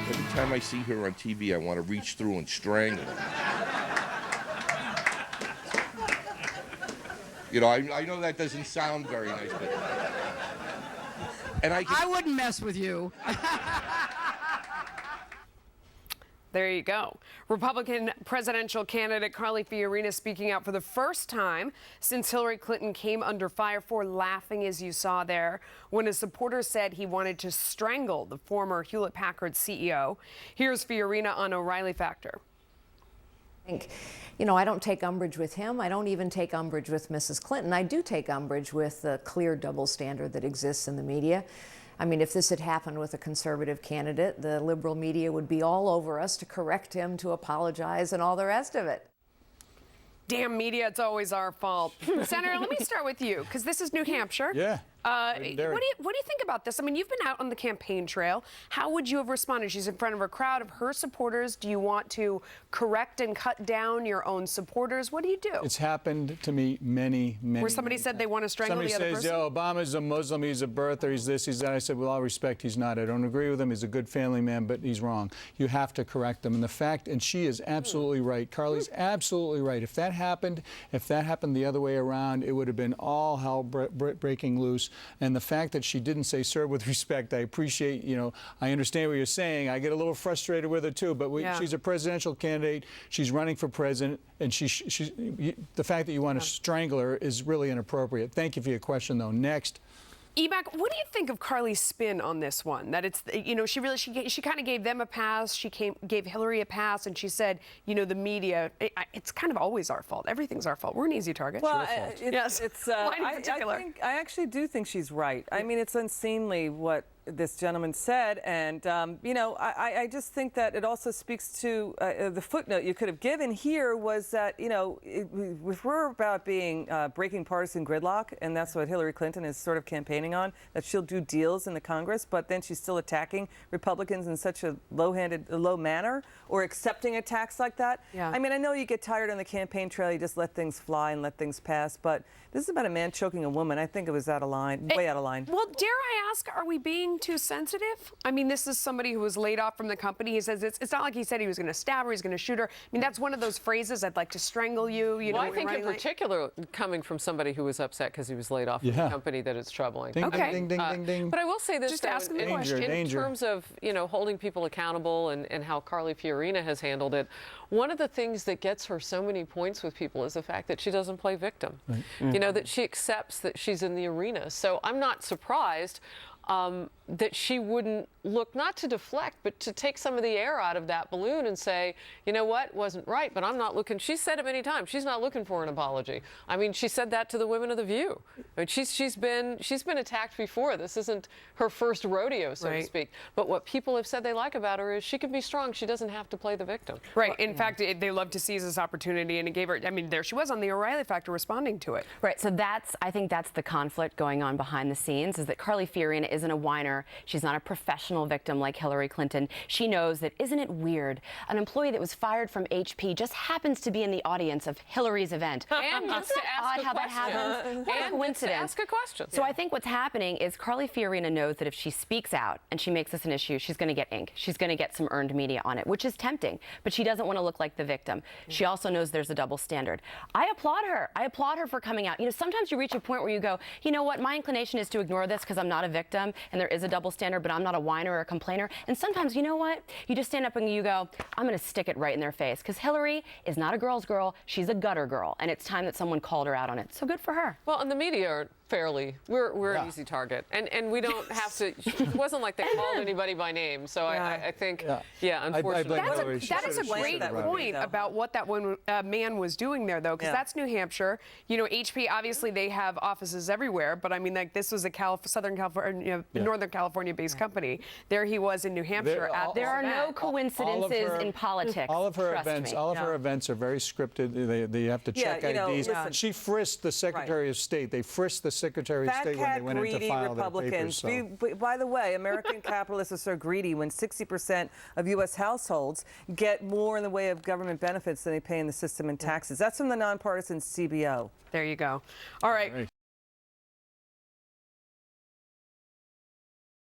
Every time I see her on TV, I want to reach through and strangle her. You know, I know that doesn't sound very nice, but... And I wouldn't mess with you. There you go. Republican presidential candidate Carly Fiorina speaking out for the first time since Hillary Clinton came under fire for laughing, as you saw there, when a supporter said he wanted to strangle the former Hewlett-Packard CEO. Here's Fiorina on O'Reilly Factor. You know, I don't take umbrage with him. I don't even take umbrage with Mrs. Clinton. I do take umbrage with the clear double standard that exists in the media. I mean, if this had happened with a conservative candidate, the liberal media would be all over us to correct him, to apologize, and all the rest of it. Damn media, it's always our fault. Senator, let me start with you, because this is New Hampshire. Yeah. What do you think about this? I mean, you've been out on the campaign trail. How would you have responded? She's in front of a crowd of her supporters. Do you want to correct and cut down your own supporters? What do you do? It's happened to me many Where somebody said they want to strangle the other person? Somebody says, yeah, Obama's a Muslim, he's a birther, he's this, he's that. I said, with all respect, he's not. I don't agree with him. He's a good family man, but he's wrong. You have to correct him. And the fact, and she is absolutely right. Carly's absolutely right. If that happened the other way around, it would have been all hell breaking loose. And the fact that she didn't say, sir, with respect, I appreciate, you know, I understand what you're saying. I get a little frustrated with her, too. But she's a presidential candidate. She's running for president. And the fact that you want to strangle her is really inappropriate. Thank you for your question, though. Next. Ebac, what do you think of Carly's spin on this one? That it's, you know, she kind of gave them a pass. She gave Hillary a pass, and she said, you know, the media, it's kind of always our fault. Everything's our fault. We're an easy target. Well, Yes. I actually do think she's right. I mean, it's unseemly what this gentleman said, and you know, I just think that it also speaks to the footnote you could have given here was that, you know, if we're about breaking partisan gridlock, and that's what Hillary Clinton is sort of campaigning on, that she'll do deals in the Congress, but then she's still attacking Republicans in such a low manner, or accepting attacks like that. Yeah. I mean, I know you get tired on the campaign trail, you just let things fly and let things pass, but this is about a man choking a woman. I think it was out of line, way out of line. Well, dare I ask, are we being too sensitive? I mean, this is somebody who was laid off from the company. He says it's not like he said he was going to stab her, he's going to shoot her. I mean, that's one of those phrases, I'd like to strangle you. You know, I think in particular, coming from somebody who was upset because he was laid off from the company, that it's troubling. Ding, ding, ding, ding, ding. But I will say this, just asking the question. In terms of, you know, holding people accountable and how Carly Fiorina has handled it, one of the things that gets her so many points with people is the fact that she doesn't play victim. Right. You know, that she accepts that she's in the arena. So I'm not surprised that she wouldn't look, not to deflect, but to take some of the air out of that balloon and say, you know what, wasn't right, but I'm not looking. She's said it many times. She's not looking for an apology. I mean, she said that to the women of The View. I mean, she's been attacked before. This isn't her first rodeo, so to speak. But what people have said they like about her is she can be strong. She doesn't have to play the victim. Right. In fact, they love to seize this opportunity, and it gave her, I mean, there she was on the O'Reilly Factor responding to it. Right. So I think that's the conflict going on behind the scenes, is that Carly Fiorina isn't a whiner. She's not a professional victim like Hillary Clinton. She knows that, isn't it weird? An employee that was fired from HP just happens to be in the audience of Hillary's event. And gets to ask odd how that happens. What a coincidence. Ask a question. So I think what's happening is Carly Fiorina knows that if she speaks out and she makes this an issue, she's going to get ink. She's going to get some earned media on it, which is tempting. But she doesn't want to look like the victim. She also knows there's a double standard. I applaud her. I applaud her for coming out. You know, sometimes you reach a point where you go, you know what, my inclination is to ignore this because I'm not a victim and there is a double standard, but I'm not a whiner or a complainer. And sometimes, you know what? You just stand up and you go, I'm going to stick it right in their face. Because Hillary is not a girl's girl. She's a gutter girl. And it's time that someone called her out on it. So good for her. Well, and the media are fairly, we're an easy target. And we don't have to, it wasn't like they called anybody by name. So I think, unfortunately. That is a great point about what that one man was doing there, though, because that's New Hampshire. You know, HP, obviously, they have offices everywhere. But I mean, like, this was a Southern California, Northern California-based company. There he was in New Hampshire. There are no coincidences in politics. All of her events are very scripted. They have to check IDs. She frisked the Secretary of State. They frisked the Secretary of State when they went in to file their papers. By the way, American capitalists are so greedy when 60% of U.S. households get more in the way of government benefits than they pay in the system in taxes. That's from the nonpartisan CBO. There you go. All right.